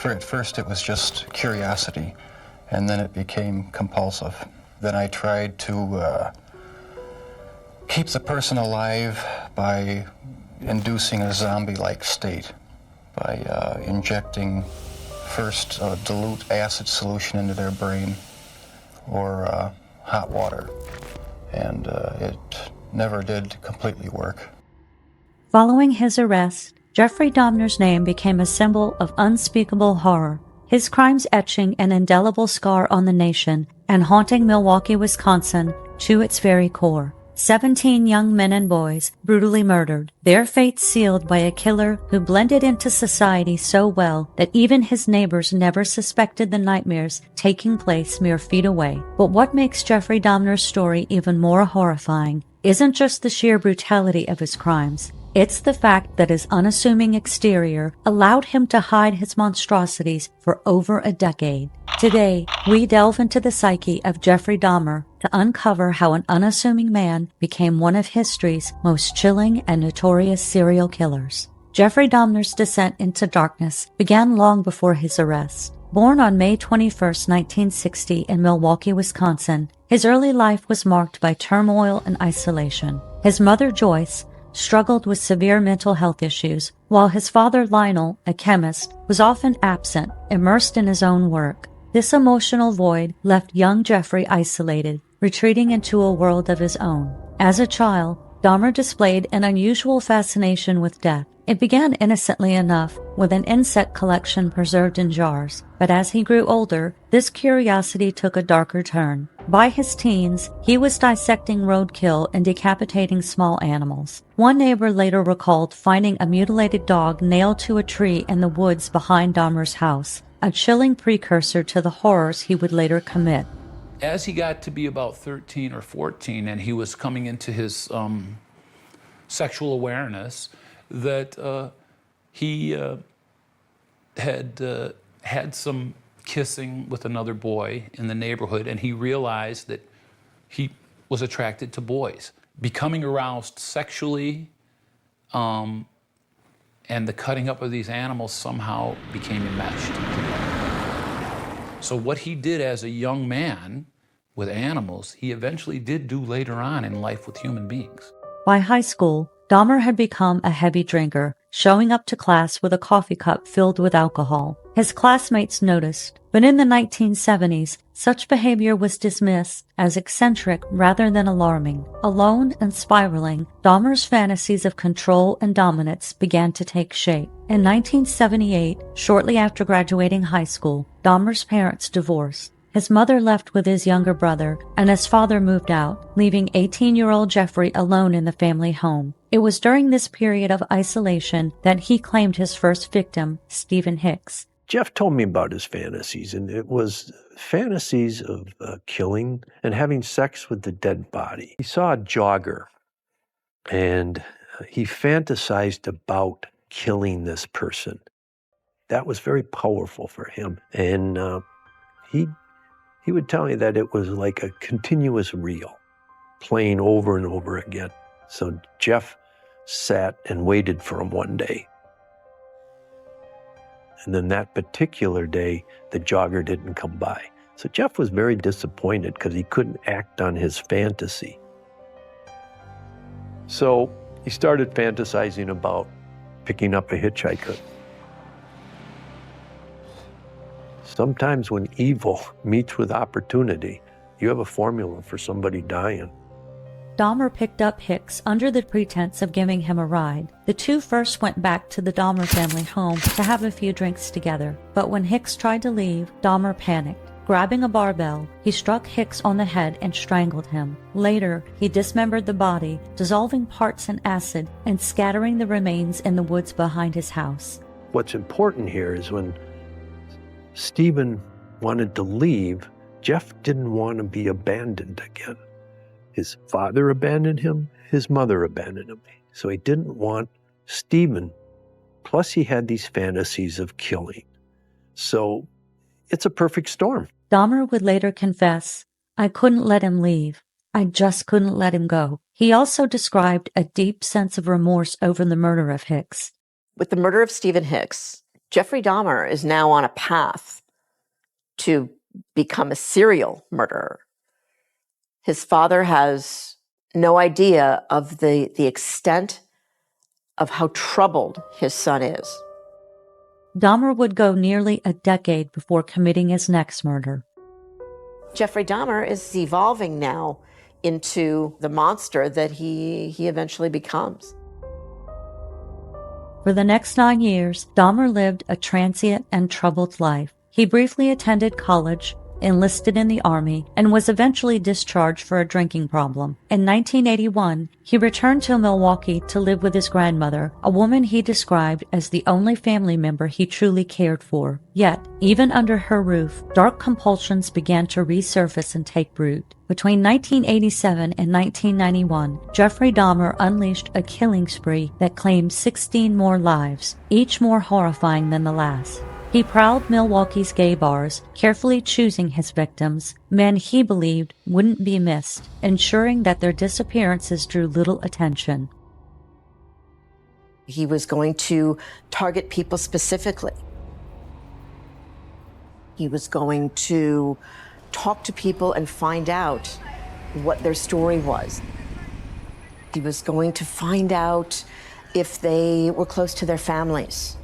At first it was just curiosity, and then it became compulsive. Then I tried to keep the person alive by inducing a zombie-like state, by injecting first a dilute acid solution into their brain or hot water, and it never did completely work. Following his arrest, Jeffrey Dahmer's name became a symbol of unspeakable horror, his crimes etching an indelible scar on the nation and haunting Milwaukee, Wisconsin to its very core. 17 young men and boys brutally murdered, their fates sealed by a killer who blended into society so well that even his neighbors never suspected the nightmares taking place mere feet away. But what makes Jeffrey Dahmer's story even more horrifying isn't just the sheer brutality of his crimes. It's the fact that his unassuming exterior allowed him to hide his monstrosities for over a decade. Today, we delve into the psyche of Jeffrey Dahmer to uncover how an unassuming man became one of history's most chilling and notorious serial killers. Jeffrey Dahmer's descent into darkness began long before his arrest. Born on May 21, 1960 in Milwaukee, Wisconsin, his early life was marked by turmoil and isolation. His mother, Joyce, struggled with severe mental health issues, while his father, Lionel, a chemist, was often absent, immersed in his own work. This emotional void left young Jeffrey isolated, retreating into a world of his own. As a child, Dahmer displayed an unusual fascination with death. It began innocently enough, with an insect collection preserved in jars, but as he grew older, this curiosity took a darker turn. By his teens, he was dissecting roadkill and decapitating small animals. One neighbor later recalled finding a mutilated dog nailed to a tree in the woods behind Dahmer's house, a chilling precursor to the horrors he would later commit. As he got to be about 13 or 14 and he was coming into his sexual awareness, that he had some kissing with another boy in the neighborhood, and he realized that he was attracted to boys. Becoming aroused sexually and the cutting up of these animals somehow became enmeshed together. So what he did as a young man with animals, he eventually did do later on in life with human beings. By high school, Dahmer had become a heavy drinker, showing up to class with a coffee cup filled with alcohol. His classmates noticed, but in the 1970s, such behavior was dismissed as eccentric rather than alarming. Alone and spiraling, Dahmer's fantasies of control and dominance began to take shape. In 1978, shortly after graduating high school, Dahmer's parents divorced. His mother left with his younger brother, and his father moved out, leaving 18-year-old Jeffrey alone in the family home. It was during this period of isolation that he claimed his first victim, Stephen Hicks. Jeff told me about his fantasies, and it was fantasies of killing and having sex with the dead body. He saw a jogger, and he fantasized about killing this person. That was very powerful for him, and he would tell me that it was like a continuous reel, playing over and over again. So Jeff sat and waited for him one day. And then that particular day, the jogger didn't come by. So Jeff was very disappointed because he couldn't act on his fantasy. So he started fantasizing about picking up a hitchhiker. Sometimes when evil meets with opportunity, you have a formula for somebody dying. Dahmer picked up Hicks under the pretense of giving him a ride. The two first went back to the Dahmer family home to have a few drinks together. But when Hicks tried to leave, Dahmer panicked. Grabbing a barbell, he struck Hicks on the head and strangled him. Later, he dismembered the body, dissolving parts in acid and scattering the remains in the woods behind his house. What's important here is when Stephen wanted to leave, Jeff didn't want to be abandoned again. His father abandoned him, his mother abandoned him. So he didn't want Stephen. Plus he had these fantasies of killing. So it's a perfect storm. Dahmer would later confess, "I couldn't let him leave. I just couldn't let him go." He also described a deep sense of remorse over the murder of Hicks. With the murder of Stephen Hicks, Jeffrey Dahmer is now on a path to become a serial murderer. His father has no idea of the extent of how troubled his son is. Dahmer would go nearly a decade before committing his next murder. Jeffrey Dahmer is evolving now into the monster that he eventually becomes. For the next 9 years, Dahmer lived a transient and troubled life. He briefly attended college, enlisted in the Army, and was eventually discharged for a drinking problem. In 1981, he returned to Milwaukee to live with his grandmother, a woman he described as the only family member he truly cared for. Yet, even under her roof, dark compulsions began to resurface and take root. Between 1987 and 1991, Jeffrey Dahmer unleashed a killing spree that claimed 16 more lives, each more horrifying than the last. He prowled Milwaukee's gay bars, carefully choosing his victims, men he believed wouldn't be missed, ensuring that their disappearances drew little attention. He was going to target people specifically. He was going to talk to people and find out what their story was. He was going to find out if they were close to their families.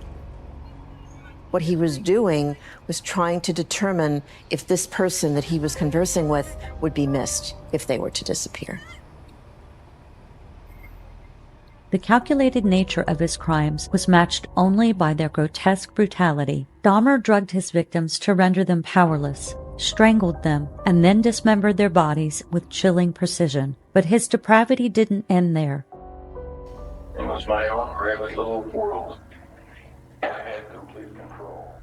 What he was doing was trying to determine if this person that he was conversing with would be missed if they were to disappear. The calculated nature of his crimes was matched only by their grotesque brutality. Dahmer drugged his victims to render them powerless, strangled them, and then dismembered their bodies with chilling precision. But his depravity didn't end there. It was my own private little world. I had complete control.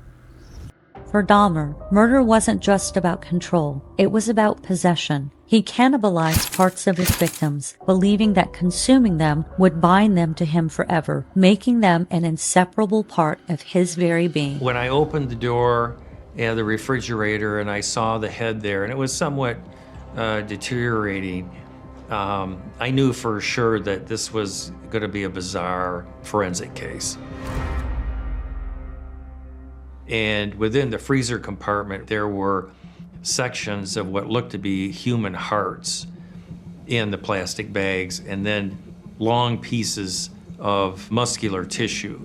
For Dahmer, murder wasn't just about control. It was about possession. He cannibalized parts of his victims, believing that consuming them would bind them to him forever, making them an inseparable part of his very being. When I opened the door and the refrigerator and I saw the head there, and it was somewhat deteriorating, I knew for sure that this was going to be a bizarre forensic case. And within the freezer compartment, there were sections of what looked to be human hearts in the plastic bags, and then long pieces of muscular tissue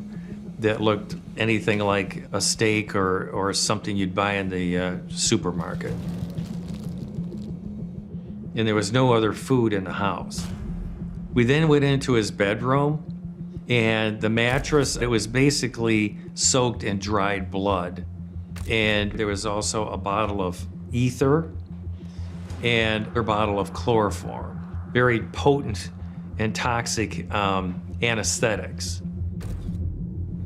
that looked anything like a steak or something you'd buy in the supermarket. And there was no other food in the house. We then went into his bedroom, and the mattress, it was basically soaked in dried blood. And there was also a bottle of ether and a bottle of chloroform, very potent and toxic anesthetics.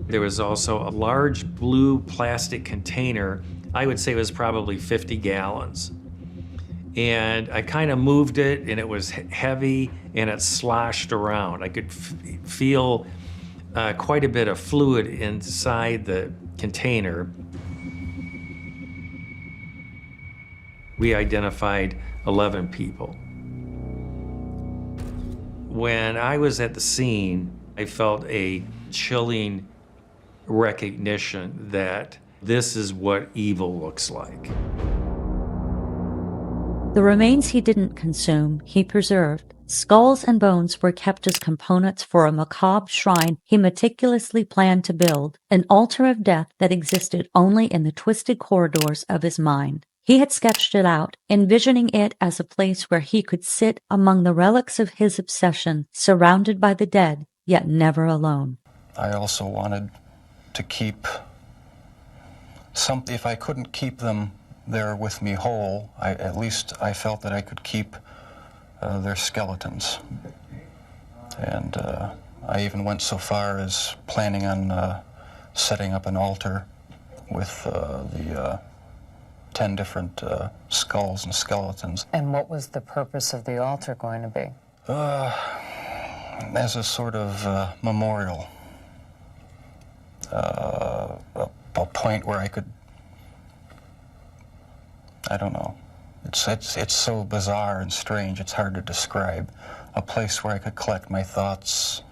There was also a large blue plastic container. I would say it was probably 50 gallons. And I kind of moved it, and it was heavy, and it sloshed around. I could feel quite a bit of fluid inside the container. We identified 11 people. When I was at the scene, I felt a chilling recognition that this is what evil looks like. The remains he didn't consume, he preserved. Skulls and bones were kept as components for a macabre shrine he meticulously planned to build, an altar of death that existed only in the twisted corridors of his mind. He had sketched it out, envisioning it as a place where he could sit among the relics of his obsession, surrounded by the dead, yet never alone. I also wanted to keep if I couldn't keep them there with me whole, at least I felt that I could keep their skeletons. And I even went so far as planning on setting up an altar with the 10 different skulls and skeletons. And what was the purpose of the altar going to be? As a sort of memorial. A point where I could, I don't know, it's so bizarre and strange, it's hard to describe. A place where I could collect my thoughts,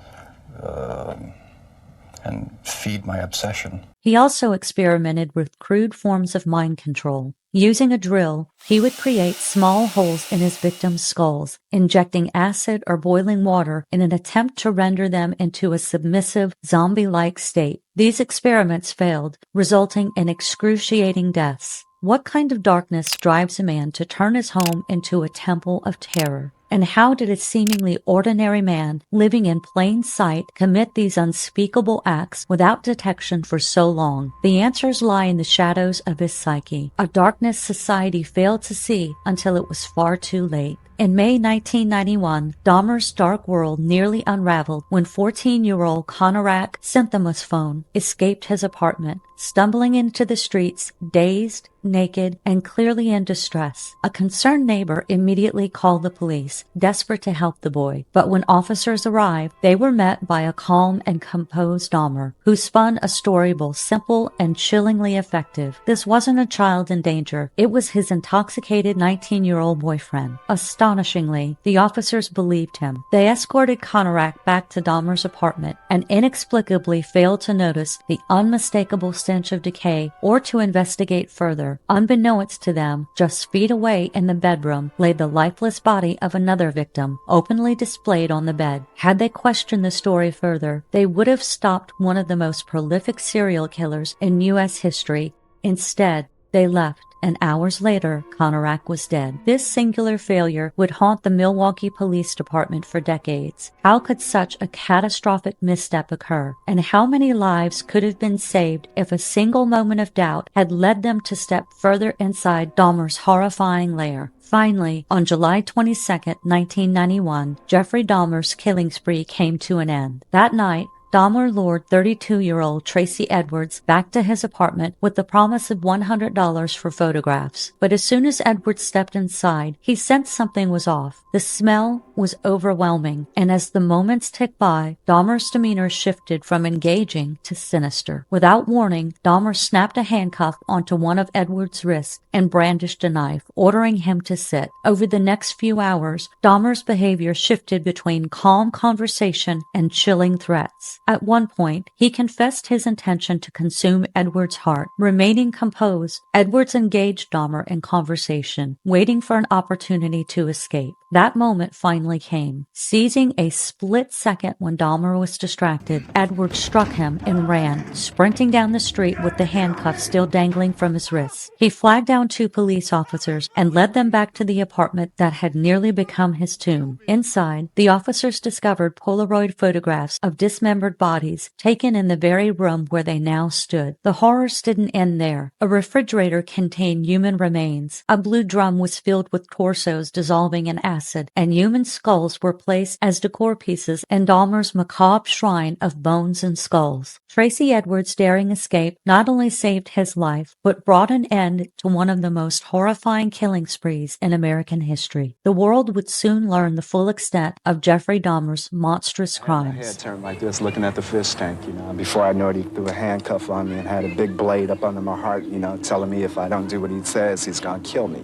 and feed my obsession. He also experimented with crude forms of mind control. Using a drill, he would create small holes in his victims' skulls, injecting acid or boiling water in an attempt to render them into a submissive, zombie-like state. These experiments failed, resulting in excruciating deaths. What kind of darkness drives a man to turn his home into a temple of terror? And how did a seemingly ordinary man living in plain sight commit these unspeakable acts without detection for so long? The answers lie in the shadows of his psyche, a darkness society failed to see until it was far too late. In May 1991, Dahmer's dark world nearly unraveled when 14-year-old Conorak Synthemus escaped his apartment, stumbling into the streets, dazed, naked, and clearly in distress. A concerned neighbor immediately called the police, desperate to help the boy. But when officers arrived, they were met by a calm and composed Dahmer, who spun a story both simple and chillingly effective. This wasn't a child in danger. It was his intoxicated 19-year-old boyfriend. Astonishingly, the officers believed him. They escorted Conorak back to Dahmer's apartment and inexplicably failed to notice the unmistakable stench of decay or to investigate further. Unbeknownst to them, just feet away in the bedroom lay the lifeless body of another victim, openly displayed on the bed. Had they questioned the story further, they would have stopped one of the most prolific serial killers in U.S. history. Instead, they left, and hours later, Conorak was dead. This singular failure would haunt the Milwaukee Police Department for decades. How could such a catastrophic misstep occur? And how many lives could have been saved if a single moment of doubt had led them to step further inside Dahmer's horrifying lair? Finally, on July 22, 1991, Jeffrey Dahmer's killing spree came to an end. That night, Dahmer lured 32-year-old Tracy Edwards back to his apartment with the promise of $100 for photographs. But as soon as Edwards stepped inside, he sensed something was off. The smell was overwhelming, and as the moments ticked by, Dahmer's demeanor shifted from engaging to sinister. Without warning, Dahmer snapped a handcuff onto one of Edwards' wrists and brandished a knife, ordering him to sit. Over the next few hours, Dahmer's behavior shifted between calm conversation and chilling threats. At one point, he confessed his intention to consume Edwards' heart. Remaining composed, Edwards engaged Dahmer in conversation, waiting for an opportunity to escape. That moment finally came. Seizing a split second when Dahmer was distracted, Edwards struck him and ran, sprinting down the street with the handcuffs still dangling from his wrists. He flagged down 2 police officers and led them back to the apartment that had nearly become his tomb. Inside, the officers discovered Polaroid photographs of dismembered bodies taken in the very room where they now stood. The horrors didn't end there. A refrigerator contained human remains. A blue drum was filled with torsos dissolving in acid, and human skulls were placed as decor pieces in Dahmer's macabre shrine of bones and skulls. Tracy Edwards' daring escape not only saved his life, but brought an end to one of the most horrifying killing sprees in American history. The world would soon learn the full extent of Jeffrey Dahmer's monstrous crimes. My head turned like this, looking at the fish tank, Before I knew it, he threw a handcuff on me and had a big blade up under my heart, telling me if I don't do what he says, he's gonna kill me,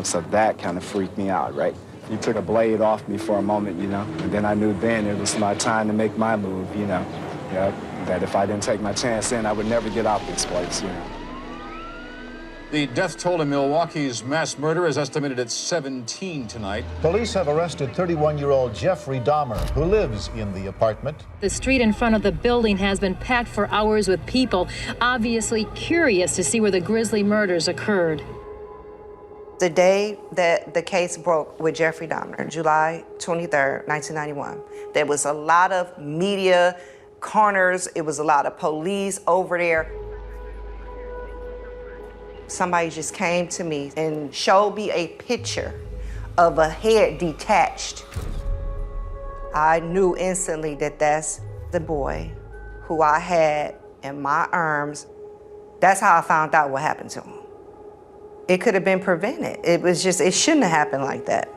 So that kind of freaked me out, right? He took a blade off me for a moment, and then I knew then it was my time to make my move, that if I didn't take my chance then, I would never get out this place, The death toll in Milwaukee's mass murder is estimated at 17 tonight. Police have arrested 31-year-old Jeffrey Dahmer, who lives in the apartment. The street in front of the building has been packed for hours with people, obviously curious to see where the grisly murders occurred. The day that the case broke with Jeffrey Dahmer, July 23rd, 1991, there was a lot of media corners, it was a lot of police over there. Somebody just came to me and showed me a picture of a head detached. I knew instantly that that's the boy who I had in my arms. That's how I found out what happened to him. It could have been prevented. It shouldn't have happened like that.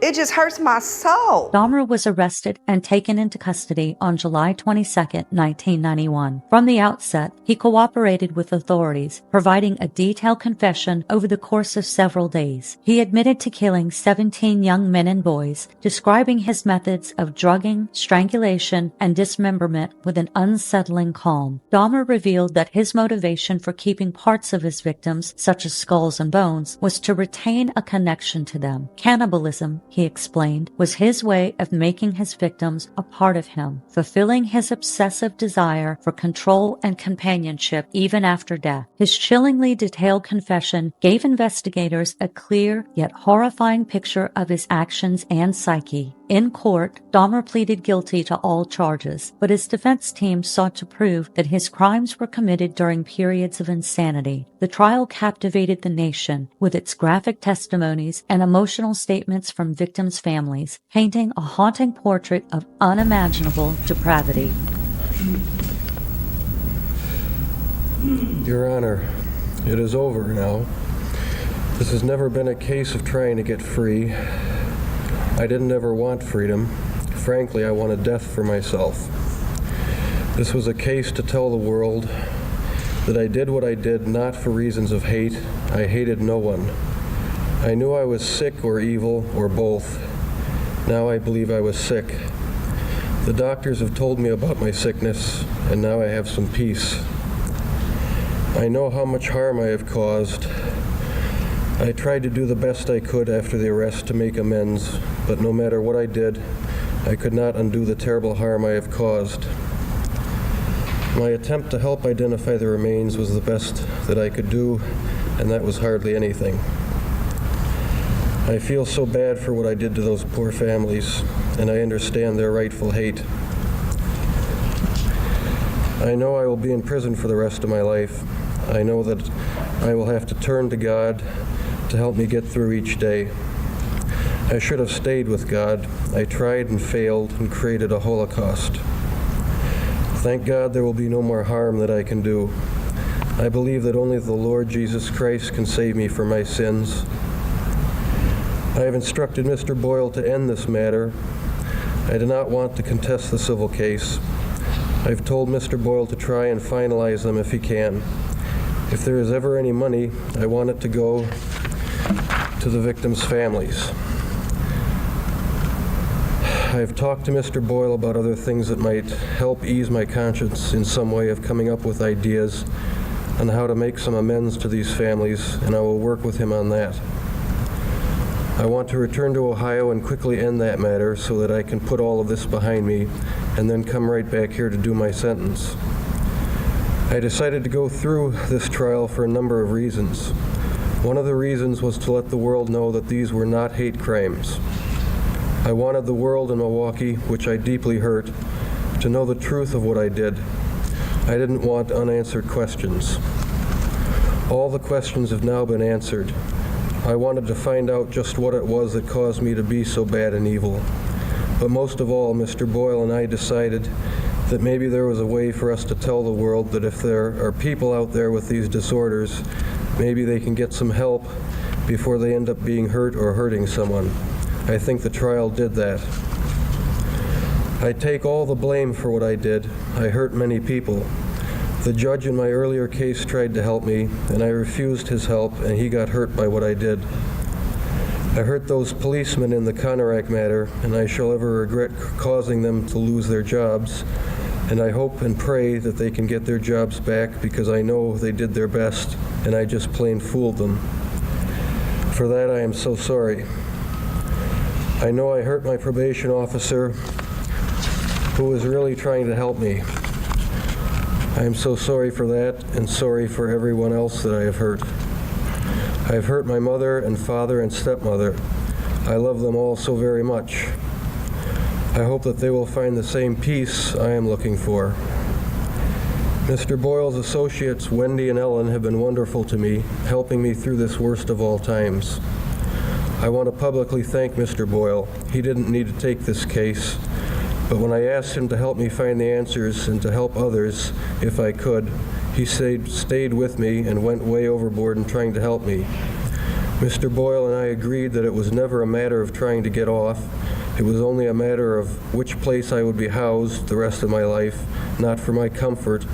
It just hurts my soul. Dahmer was arrested and taken into custody on July 22, 1991. From the outset, he cooperated with authorities, providing a detailed confession over the course of several days. He admitted to killing 17 young men and boys, describing his methods of drugging, strangulation, and dismemberment with an unsettling calm. Dahmer revealed that his motivation for keeping parts of his victims, such as skulls and bones, was to retain a connection to them. Cannibalism, he explained, was his way of making his victims a part of him, fulfilling his obsessive desire for control and companionship even after death. His chillingly detailed confession gave investigators a clear yet horrifying picture of his actions and psyche. In court, Dahmer pleaded guilty to all charges, but his defense team sought to prove that his crimes were committed during periods of insanity. The trial captivated the nation with its graphic testimonies and emotional statements from victims' families, painting a haunting portrait of unimaginable depravity. Your Honor, it is over now. This has never been a case of trying to get free. I didn't ever want freedom. Frankly, I wanted death for myself. This was a case to tell the world that I did what I did not for reasons of hate. I hated no one. I knew I was sick or evil or both. Now I believe I was sick. The doctors have told me about my sickness, and now I have some peace. I know how much harm I have caused. I tried to do the best I could after the arrest to make amends, but no matter what I did, I could not undo the terrible harm I have caused. My attempt to help identify the remains was the best that I could do, and that was hardly anything. I feel so bad for what I did to those poor families, and I understand their rightful hate. I know I will be in prison for the rest of my life. I know that I will have to turn to God to help me get through each day. I should have stayed with God. I tried and failed and created a holocaust. Thank God there will be no more harm that I can do. I believe that only the Lord Jesus Christ can save me from my sins. I have instructed Mr. Boyle to end this matter. I do not want to contest the civil case. I've told Mr. Boyle to try and finalize them if he can. If there is ever any money, I want it to go to the victims' families. I've talked to Mr. Boyle about other things that might help ease my conscience in some way of coming up with ideas on how to make some amends to these families, and I will work with him on that. I want to return to Ohio and quickly end that matter so that I can put all of this behind me and then come right back here to do my sentence. I decided to go through this trial for a number of reasons. One of the reasons was to let the world know that these were not hate crimes. I wanted the world in Milwaukee, which I deeply hurt, to know the truth of what I did. I didn't want unanswered questions. All the questions have now been answered. I wanted to find out just what it was that caused me to be so bad and evil. But most of all, Mr. Boyle and I decided that maybe there was a way for us to tell the world that if there are people out there with these disorders, maybe they can get some help before they end up being hurt or hurting someone. I think the trial did that. I take all the blame for what I did. I hurt many people. The judge in my earlier case tried to help me, and I refused his help, and he got hurt by what I did. I hurt those policemen in the Conorak matter, and I shall ever regret causing them to lose their jobs. And I hope and pray that they can get their jobs back, because I know they did their best, and I just plain fooled them. For that, I am so sorry. I know I hurt my probation officer, who was really trying to help me. I am so sorry for that, and sorry for everyone else that I have hurt. I have hurt my mother and father and stepmother. I love them all so very much. I hope that they will find the same peace I am looking for. Mr. Boyle's associates, Wendy and Ellen, have been wonderful to me, helping me through this worst of all times. I want to publicly thank Mr. Boyle. He didn't need to take this case, but when I asked him to help me find the answers and to help others, if I could, he stayed with me and went way overboard in trying to help me. Mr. Boyle and I agreed that it was never a matter of trying to get off. It was only a matter of which place I would be housed the rest of my life, not for my comfort,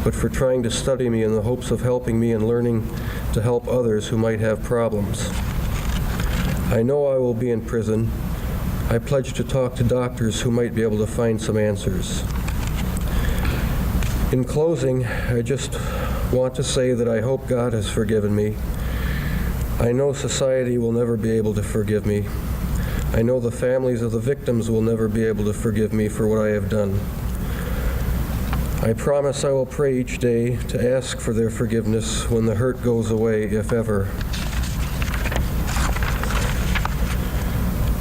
but for trying to study me in the hopes of helping me and learning to help others who might have problems. I know I will be in prison. I pledge to talk to doctors who might be able to find some answers. In closing, I just want to say that I hope God has forgiven me. I know society will never be able to forgive me. I know the families of the victims will never be able to forgive me for what I have done. I promise I will pray each day to ask for their forgiveness when the hurt goes away, if ever.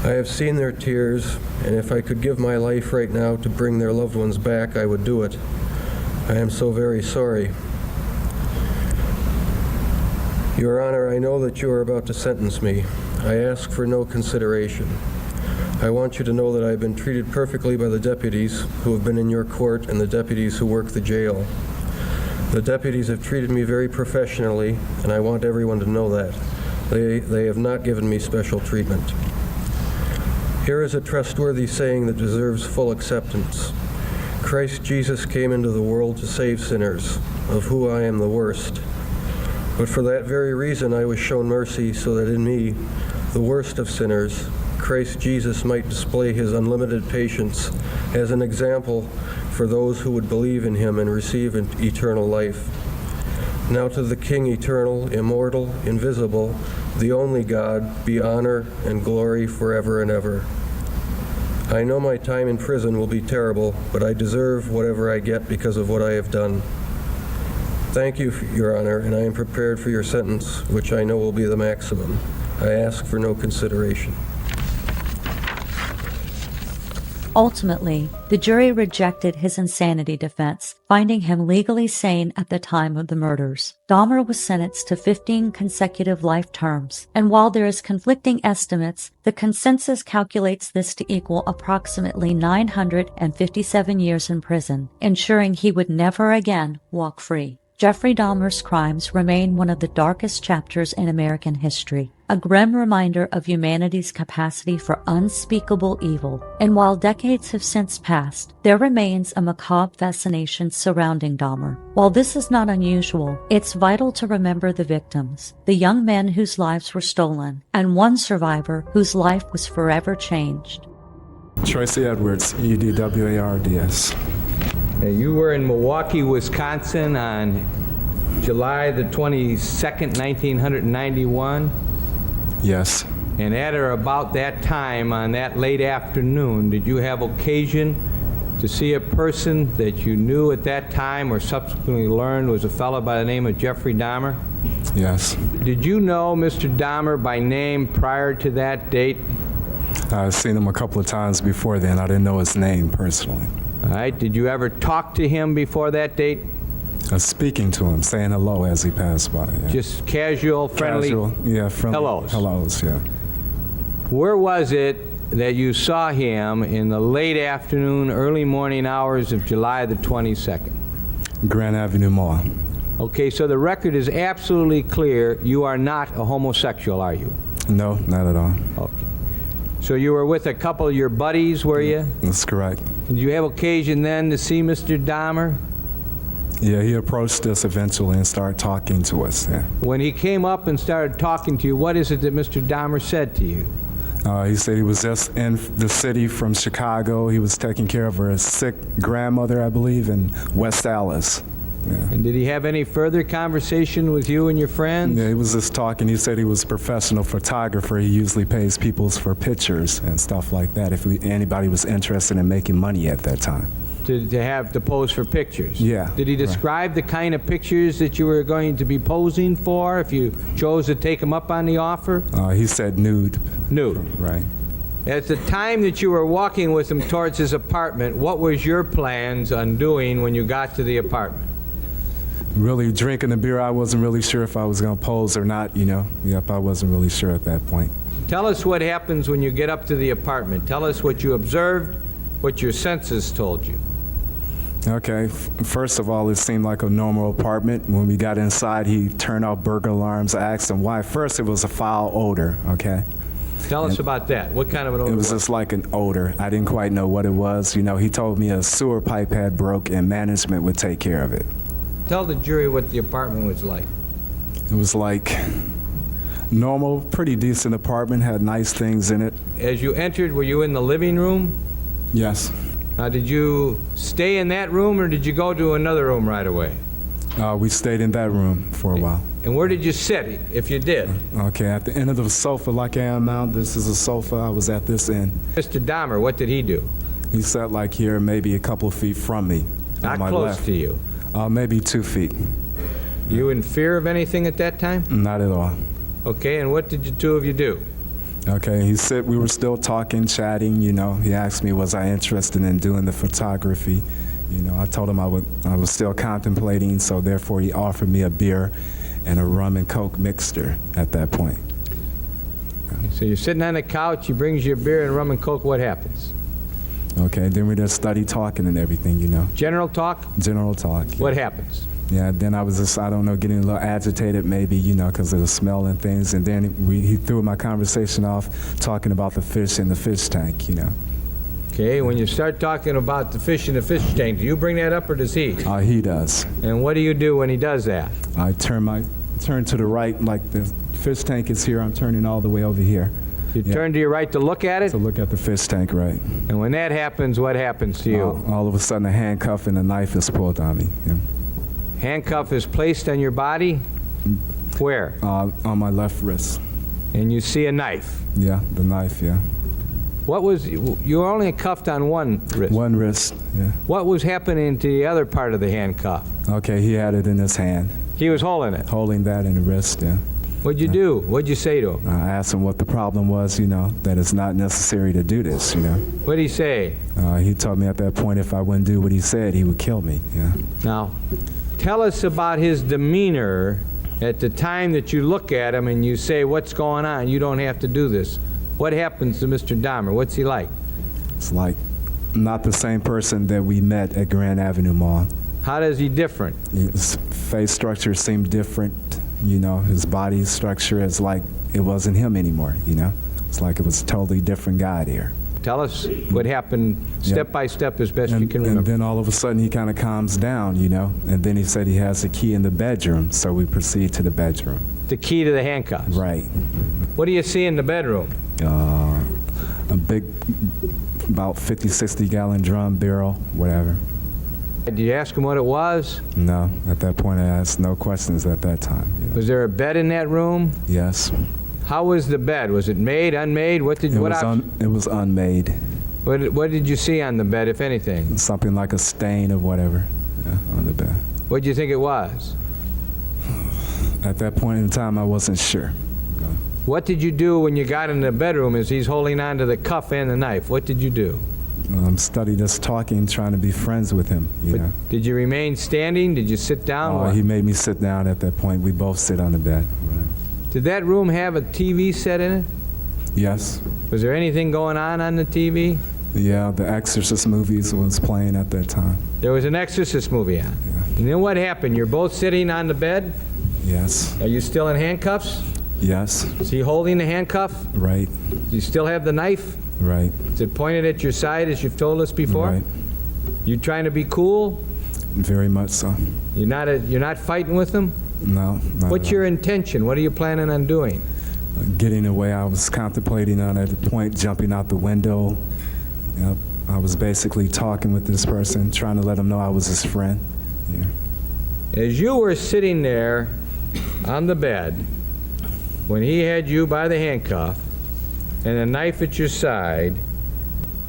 I have seen their tears, and if I could give my life right now to bring their loved ones back, I would do it. I am so very sorry. Your Honor, I know that you are about to sentence me. I ask for no consideration. I want you to know that I have been treated perfectly by the deputies who have been in your court and the deputies who work the jail. The deputies have treated me very professionally, and I want everyone to know that. They have not given me special treatment. Here is a trustworthy saying that deserves full acceptance. Christ Jesus came into the world to save sinners, of who I am the worst. But for that very reason I was shown mercy, so that in me, the worst of sinners, Christ Jesus might display his unlimited patience as an example for those who would believe in him and receive eternal life. Now to the King eternal, immortal, invisible, the only God, be honor and glory forever and ever. I know my time in prison will be terrible, but I deserve whatever I get because of what I have done. Thank you, Your Honor, and I am prepared for your sentence, which I know will be the maximum. I ask for no consideration. Ultimately, the jury rejected his insanity defense, finding him legally sane at the time of the murders. Dahmer was sentenced to 15 consecutive life terms, and while there is conflicting estimates, the consensus calculates this to equal approximately 957 years in prison, ensuring he would never again walk free. Jeffrey Dahmer's crimes remain one of the darkest chapters in American history, a grim reminder of humanity's capacity for unspeakable evil. And while decades have since passed, there remains a macabre fascination surrounding Dahmer. While this is not unusual, it's vital to remember the victims, the young men whose lives were stolen, and one survivor whose life was forever changed. Tracy Edwards, EDWARDS. You were in Milwaukee, Wisconsin on July the 22nd, 1991? Yes. And at or about that time, on that late afternoon, did you have occasion to see a person that you knew at that time or subsequently learned was a fellow by the name of Jeffrey Dahmer? Yes. Did you know Mr. Dahmer by name prior to that date? I've seen him a couple of times before then. I didn't know his name personally. All right. Did you ever talk to him before that date? Speaking to him, saying hello as he passed by. Yeah. Just casual, friendly? Casual, yeah, friendly. Hellos. Hellos, yeah. Where was it that you saw him in the late afternoon, early morning hours of July the 22nd? Grand Avenue Mall. Okay, so the record is absolutely clear. You are not a homosexual, are you? No, not at all. Okay. So you were with a couple of your buddies, were you? That's correct. Did you have occasion then to see Mr. Dahmer? Yeah, he approached us eventually and started talking to us. Yeah. When he came up and started talking to you, what is it that Mr. Dahmer said to you? He said he was just in the city from Chicago. He was taking care of her sick grandmother, I believe, in West Allis. Yeah. And did he have any further conversation with you and your friends? Yeah, he was just talking. He said he was a professional photographer. He usually pays people for pictures and stuff like that if anybody was interested in making money at that time. To have to pose for pictures? Yeah. Did he describe the kind of pictures that you were going to be posing for if you chose to take him up on the offer? He said nude. Nude. Right. At the time that you were walking with him towards his apartment, what was your plans on doing when you got to the apartment? Really drinking the beer. I wasn't really sure if I was going to pose or not, you know. Yep, I wasn't really sure at that point. Tell us what happens when you get up to the apartment. Tell us what you observed, what your senses told you. Okay, first of all, it seemed like a normal apartment. When we got inside, he turned off burglar alarms. I asked him why. First, it was a foul odor, okay? Tell us about that. What kind of an odor? It was just like an odor. I didn't quite know what it was. You know, he told me a sewer pipe had broke and management would take care of it. Tell the jury what the apartment was like. It was like normal, pretty decent apartment, had nice things in it. As you entered, were you in the living room? Yes. Did you stay in that room or did you go to another room right away? We stayed in that room for a while. And where did you sit, if you did? Okay, at the end of the sofa like I am now, this is a sofa, I was at this end. Mr. Dahmer, what did he do? He sat like here, maybe a couple feet from me. Not on my close left. to you? Maybe 2 feet. You in fear of anything at that time? Not at all. Okay, and what did the two of you do? Okay, he said we were still talking, chatting, you know. He asked me, was I interested in doing the photography? You know, I told him I was still contemplating, so therefore he offered me a beer and a rum and coke mixture at that point. So you're sitting on the couch, he brings you a beer and rum and coke, what happens? Okay, then we just studied talking and everything, you know. General talk? General talk. Yeah. What happens? Yeah, then I was just, I don't know, getting a little agitated maybe, you know, because of the smell and things. And then he threw my conversation off talking about the fish in the fish tank, you know. Okay, when you start talking about the fish in the fish tank, do you bring that up or does he? He does. And what do you do when he does that? I turn to the right, like the fish tank is here, I'm turning all the way over here. You turn to your right to look at it? To look at the fish tank, right. And when that happens, what happens to you? All of a sudden a handcuff and a knife is pulled on me. Yeah. Handcuff is placed on your body? Where? On my left wrist. And you see a knife? Yeah, the knife, yeah. What was, you were only cuffed on one wrist? One wrist, yeah. What was happening to the other part of the handcuff? Okay, he had it in his hand. He was holding it? Holding that in the wrist, yeah. What'd you do? What'd you say to him? I asked him what the problem was, you know, that it's not necessary to do this, you know. What'd he say? He told me at that point if I wouldn't do what he said, he would kill me, yeah. Now, tell us about his demeanor at the time that you look at him and you say, what's going on? You don't have to do this. What happens to Mr. Dahmer? What's he like? It's like not the same person that we met at Grand Avenue Mall. How does he different? His face structure seemed different, you know. His body structure is like it wasn't him anymore, you know. It's like it was a totally different guy there. Tell us what happened step by step as best you can remember. And then all of a sudden he kind of calms down, you know. And then he said he has a key in the bedroom, so we proceed to the bedroom. The key to the handcuffs? Right. What do you see in the bedroom? A big, about 50, 60 gallon drum barrel, whatever. Did you ask him what it was? No, at that point I asked no questions at that time. You know. Was there a bed in that room? Yes. How was the bed? Was it made, unmade? It was unmade. What did you see on the bed, if anything? Something like a stain or whatever, yeah, on the bed. What did you think it was? At that point in time, I wasn't sure. What did you do when you got in the bedroom as he's holding on to the cuff and the knife? What did you do? Studied us talking, trying to be friends with him, you know. Did you remain standing? Did you sit down? He made me sit down at that point. We both sit on the bed. Did that room have a TV set in it? Yes. Was there anything going on the TV? Yeah, the Exorcist movies was playing at that time. There was an Exorcist movie on? Yeah. And then what happened? You're both sitting on the bed? Yes. Are you still in handcuffs? Yes. Is he holding the handcuff? Right. Do you still have the knife? Right. Is it pointed at your side as you've told us before? Right. You trying to be cool? Very much so. You're not fighting with him? No. What's your intention? What are you planning on doing? Getting away. I was contemplating on at the point jumping out the window. You know, I was basically talking with this person, trying to let him know I was his friend. Yeah. As you were sitting there on the bed, when he had you by the handcuff and a knife at your side,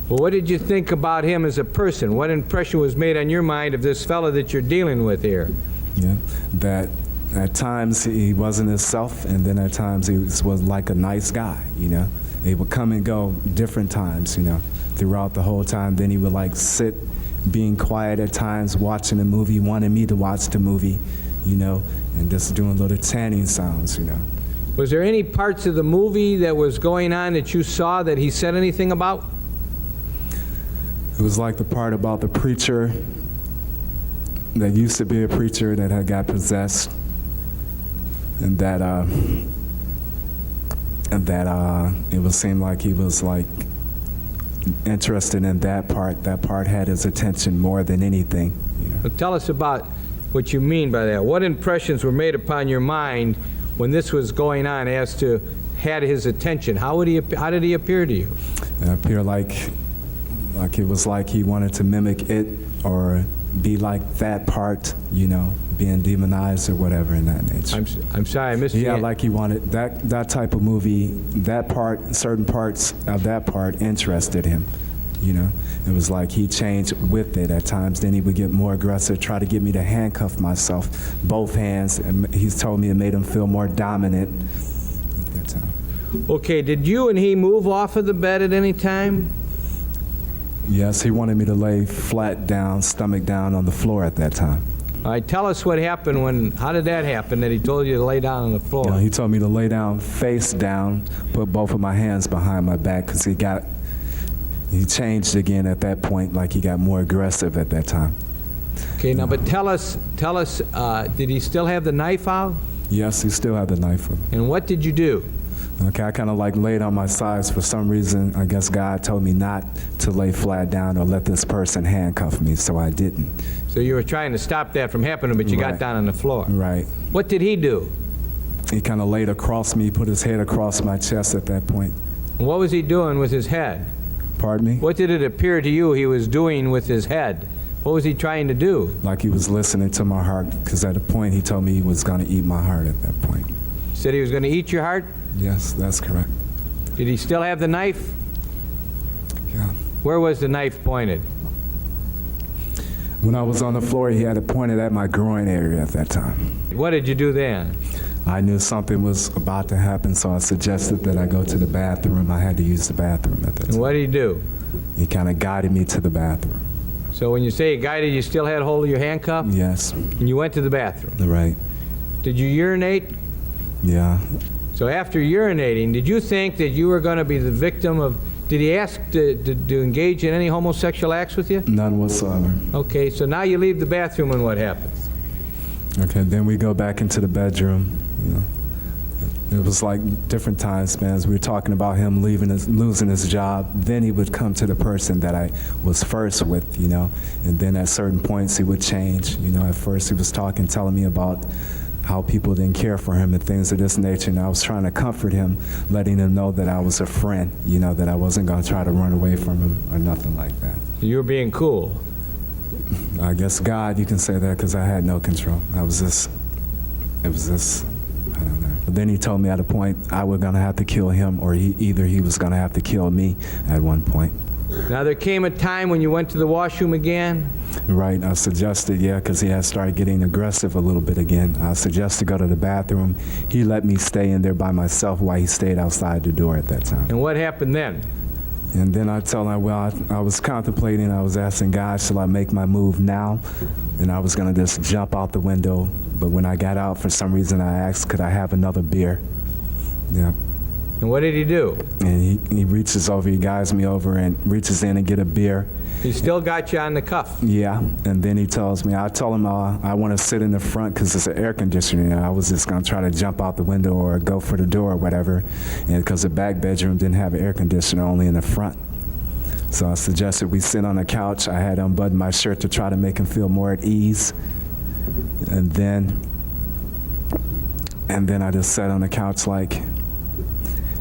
well, what did you think about him as a person? What impression was made on your mind of this fella that you're dealing with here? Yeah, that at times he wasn't himself, and then at times he was like a nice guy, you know. He would come and go different times, you know, throughout the whole time. Then he would like sit, being quiet at times, watching a movie, wanting me to watch the movie, you know, and just doing little chanting sounds, you know. Was there any parts of the movie that was going on that you saw that he said anything about? It was like the part about the preacher there used to be a preacher that had got possessed, and that it would seem like he was like interested in that part. That part had his attention more than anything. You know? Well, tell us about what you mean by that. What impressions were made upon your mind when this was going on as to had his attention? How did he appear to you? It appeared like it was like he wanted to mimic it or be like that part, you know, being demonized or whatever in that nature. I'm sorry, I missed you. Yeah, like he wanted that type of movie, that part, certain parts of that part interested him. You know, it was like he changed with it at times. Then he would get more aggressive, try to get me to handcuff myself, both hands. And he's told me it made him feel more dominant at that time. Okay, did you and he move off of the bed at any time? Yes, he wanted me to lay flat down, stomach down on the floor at that time. All right, tell us what happened how did that happen that he told you to lay down on the floor? You know, he told me to lay down face down, put both of my hands behind my back because he changed again at that point, like he got more aggressive at that time. Okay, now, but tell us, did he still have the knife out? Yes, he still had the knife. And what did you do? Okay, I kind of like laid on my sides. For some reason, I guess God told me not to lay flat down or let this person handcuff me, so I didn't. So you were trying to stop that from happening, but you got down on the floor. Right. What did he do? He kind of laid across me, put his head across my chest at that point. And what was he doing with his head? Pardon me? What did it appear to you he was doing with his head? What was he trying to do? Like he was listening to my heart, because at a point he told me he was going to eat my heart at that point. He said he was going to eat your heart? Yes, that's correct. Did he still have the knife? Yeah. Where was the knife pointed? When I was on the floor, he had it pointed at my groin area at that time. What did you do then? I knew something was about to happen, so I suggested that I go to the bathroom. I had to use the bathroom at that time. And what did he do? He kind of guided me to the bathroom. So when you say he guided, you still had hold of your handcuff? Yes. And you went to the bathroom? Right. Did you urinate? Yeah. So after urinating, did you think that you were going to be the victim of, did he ask to engage in any homosexual acts with you? None whatsoever. Okay, so now you leave the bathroom and what happens? Okay, then we go back into the bedroom. You know, it was like different time spans. We were talking about him losing his job. Then he would come to the person that I was first with, you know, and then at certain points he would change. You know, at first he was telling me about how people didn't care for him and things of this nature, and I was trying to comfort him, letting him know that I was a friend, you know, that I wasn't going to try to run away from him or nothing like that. You were being cool. I guess God, you can say that, because I had no control. I don't know. But then he told me at a point I was going to have to kill him, or he was going to have to kill me at one point. Now there came a time when you went to the washroom again? Right, I suggested, yeah, because he had started getting aggressive a little bit again. I suggested to go to the bathroom. He let me stay in there by myself while he stayed outside the door at that time. And what happened then? And then I told him, well, I was contemplating, I was asking God, shall I make my move now? And I was going to just jump out the window. But when I got out, for some reason, I asked, could I have another beer? Yeah. And what did he do? And he reaches over, he guides me over and reaches in and get a beer. He still got you on the cuff? Yeah, and then he tells me, I told him I want to sit in the front because it's an air conditioner. I was just going to try to jump out the window or go for the door or whatever, and because the back bedroom didn't have an air conditioner, only in the front. So I suggested we sit on the couch. I had unbuttoned my shirt to try to make him feel more at ease. And then I just sat on the couch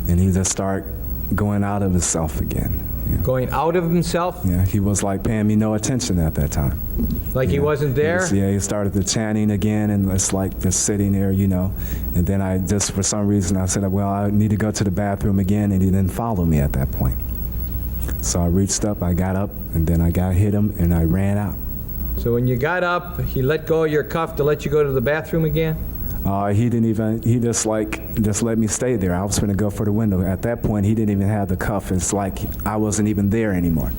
and he just started going out of himself again. Yeah. Going out of himself? Yeah, he was like paying me no attention at that time. Like he wasn't there? He started the chanting again, and it's like just sitting there, you know. And then I just, for some reason, I said, well, I need to go to the bathroom again, and he didn't follow me at that point. So I reached up, I got up, and then I hit him, and I ran out. So when you got up, he let go of your cuff to let you go to the bathroom again? He just let me stay there. I was going to go for the window. At that point, he didn't even have the cuff. It's like I wasn't even there anymore.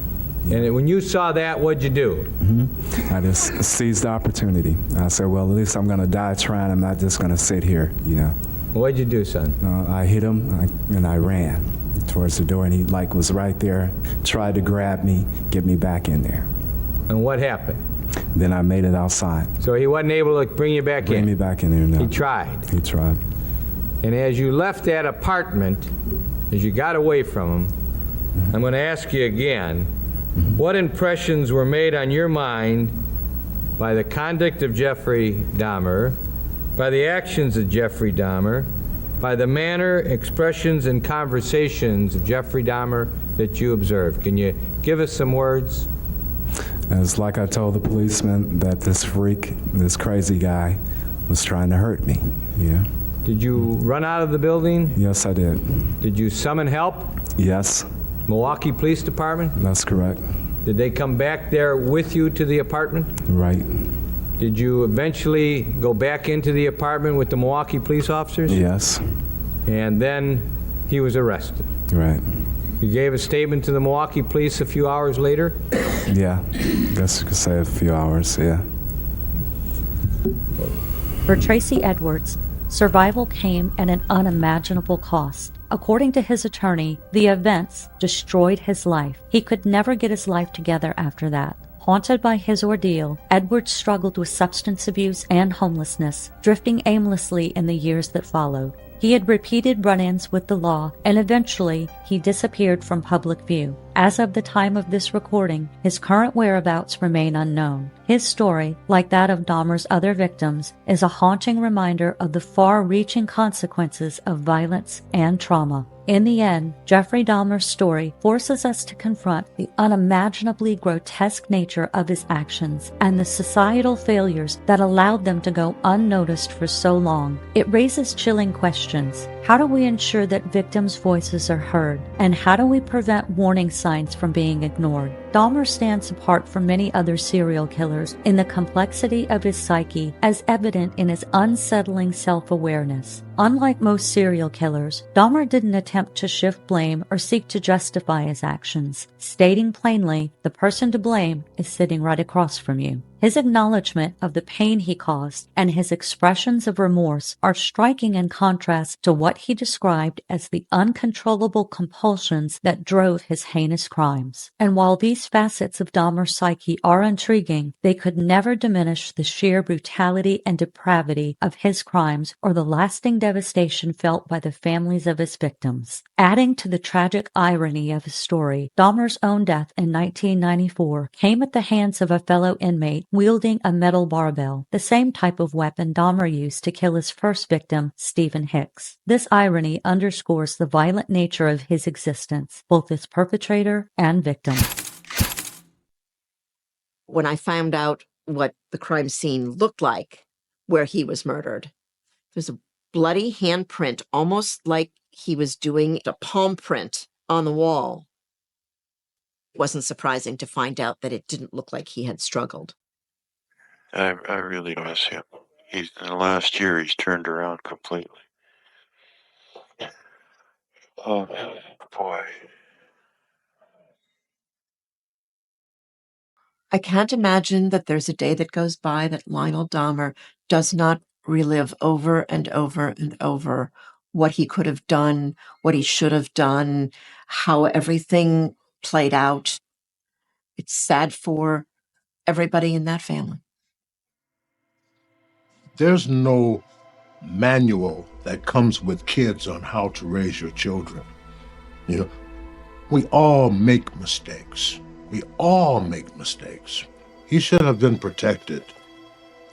Yeah. And when you saw that, what'd you do? Mm-hmm. I just seized the opportunity. I said, well, at least I'm going to die trying. I'm not just going to sit here, you know. What'd you do, son? I hit him, and I ran towards the door, and he was right there, tried to grab me, get me back in there. And what happened? Then I made it outside. So he wasn't able to bring you back in? Bring me back in here, no. He tried? He tried. And as you left that apartment, as you got away from him, I'm going to ask you again, what impressions were made on your mind by the conduct of Jeffrey Dahmer, by the actions of Jeffrey Dahmer, by the manner, expressions, and conversations of Jeffrey Dahmer that you observed? Can you give us some words? It's like I told the policeman that this freak, this crazy guy, was trying to hurt me, yeah. Did you run out of the building? Yes, I did. Did you summon help? Yes. Milwaukee Police Department? That's correct. Did they come back there with you to the apartment? Right. Did you eventually go back into the apartment with the Milwaukee police officers? Yes. And then he was arrested? Right. You gave a statement to the Milwaukee police a few hours later? Yeah, I guess you could say a few hours, yeah. For Tracy Edwards, survival came at an unimaginable cost. According to his attorney, the events destroyed his life. He could never get his life together after that. Haunted by his ordeal, Edwards struggled with substance abuse and homelessness, drifting aimlessly in the years that followed. He had repeated run-ins with the law, and eventually he disappeared from public view. As of the time of this recording, his current whereabouts remain unknown. His story, like that of Dahmer's other victims, is a haunting reminder of the far-reaching consequences of violence and trauma. In the end, Jeffrey Dahmer's story forces us to confront the unimaginably grotesque nature of his actions and the societal failures that allowed them to go unnoticed for so long. It raises chilling questions. How do we ensure that victims' voices are heard? And how do we prevent warning signs from being ignored? Dahmer stands apart from many other serial killers in the complexity of his psyche, as evident in his unsettling self-awareness. Unlike most serial killers, Dahmer didn't attempt to shift blame or seek to justify his actions, stating plainly, the person to blame is sitting right across from you. His acknowledgement of the pain he caused and his expressions of remorse are striking in contrast to what he described as the uncontrollable compulsions that drove his heinous crimes. And while these facets of Dahmer's psyche are intriguing, they could never diminish the sheer brutality and depravity of his crimes or the lasting devastation felt by the families of his victims. Adding to the tragic irony of his story, Dahmer's own death in 1994 came at the hands of a fellow inmate wielding a metal barbell, the same type of weapon Dahmer used to kill his first victim, Stephen Hicks. This irony underscores the violent nature of his existence, both as perpetrator and victim. When I found out what the crime scene looked like where he was murdered, there's a bloody handprint, almost like he was doing a palm print on the wall. It wasn't surprising to find out that it didn't look like he had struggled. I really miss him. In the last year, he's turned around completely. Oh, boy. I can't imagine that there's a day that goes by that Lionel Dahmer does not relive over and over and over what he could have done, what he should have done, how everything played out. It's sad for everybody in that family. There's no manual that comes with kids on how to raise your children. You know, we all make mistakes. We all make mistakes. He should have been protected.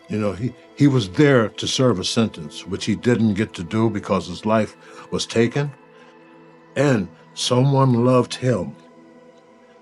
You know, he was there to serve a sentence, which he didn't get to do because his life was taken. And someone loved him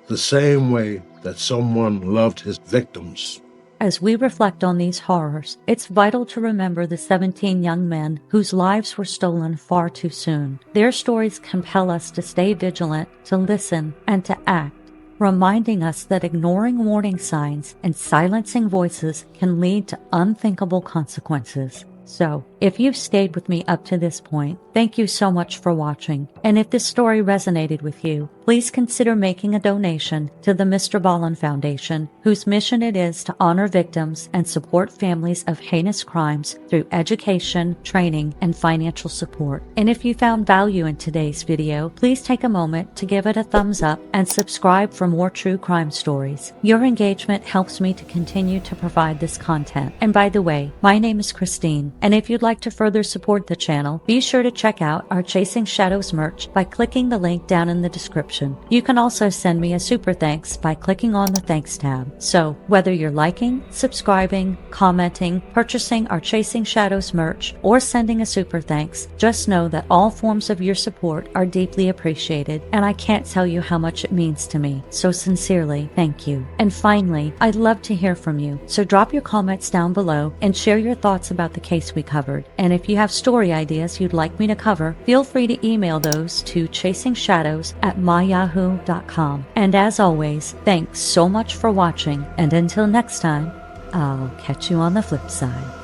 the same way that someone loved his victims. As we reflect on these horrors, it's vital to remember the 17 young men whose lives were stolen far too soon. Their stories compel us to stay vigilant, to listen, and to act, reminding us that ignoring warning signs and silencing voices can lead to unthinkable consequences. So, If you've stayed with me up to this point, thank you so much for watching. And if this story resonated with you, please consider making a donation to the Mr. Ballin Foundation, whose mission it is to honor victims and support families of heinous crimes through education, training, and financial support. And if you found value in today's video, please take a moment to give it a thumbs up and subscribe for more true crime stories. Your engagement helps me to continue to provide this content. And by the way, my name is Christine, and if you'd like to further support the channel, be sure to check out our Chasing Shadows merch by clicking the link down in the description. You can also send me a super thanks by clicking on the thanks tab. So, whether you're liking, subscribing, commenting, purchasing our Chasing Shadows merch, or sending a super thanks, just know that all forms of your support are deeply appreciated, and I can't tell you how much it means to me. So sincerely, thank you. And finally, I'd love to hear from you, so drop your comments down below and share your thoughts about the case we covered. And if you have story ideas you'd like me to cover, feel free to email those to chasingshadows@myyahoo.com. And as always, thanks so much for watching, and until next time, I'll catch you on the flip side.